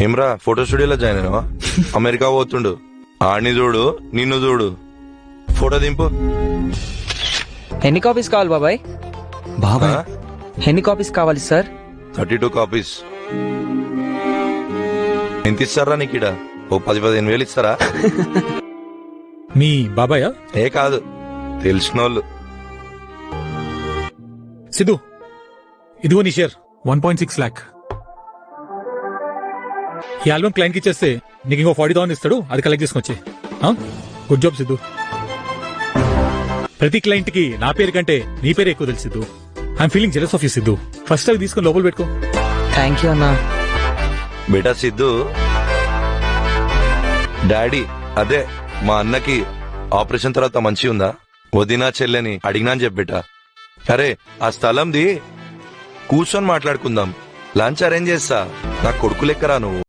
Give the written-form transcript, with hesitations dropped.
ఏమ్రా ఫోటో స్టూడియోలో join అయినావా? America పోతుండు. ఆడిని చూడు, నిన్ను చూడు. ఫోటో దింపు. ఎన్ని కాపీస్ కావాలి బాబాయ్? బాబా ఎన్ని కాపీస్ కావాలి సార్? 32 కాపీస్. ఎంత ఇస్తారా నీకిడ? ఓ 10-15 వేలు ఇస్తారా? మీ బాబాయా? ఏ కాదు, తెలిసినోళ్ళు. సిద్ధు, ఇదిగో నీ షేర్ 1.6 lakh. ఈ ఆల్బమ్ క్లయింట్ కి ఇచ్చేస్తే నీకు ఇంకో 40,000 ఇస్తాడు, అది కలెక్ట్ చేసుకొచ్చి. Good job Siddhu. ప్రతి క్లయింట్ కి నా పేరు కంటే నీ పేరు ఎక్కువ తెలుసు Siddhu. I'm feeling jealous of you Siddhu. First అవి తీసుకొని లోపల పెట్టుకో. థ్యాంక్ యూ అన్నా. బేటా సిద్ధు, డాడీ అదే మా అన్నకి ఆపరేషన్ తర్వాత మంచి ఉందా? వదినా చెల్లెని అడిగినా అని చెప్పేట. అరే ఆ స్థలంది కూర్చొని మాట్లాడుకుందాం, లంచ్ అరేంజ్ చేస్తా. నా కొడుకు లెక్కరా నువ్వు.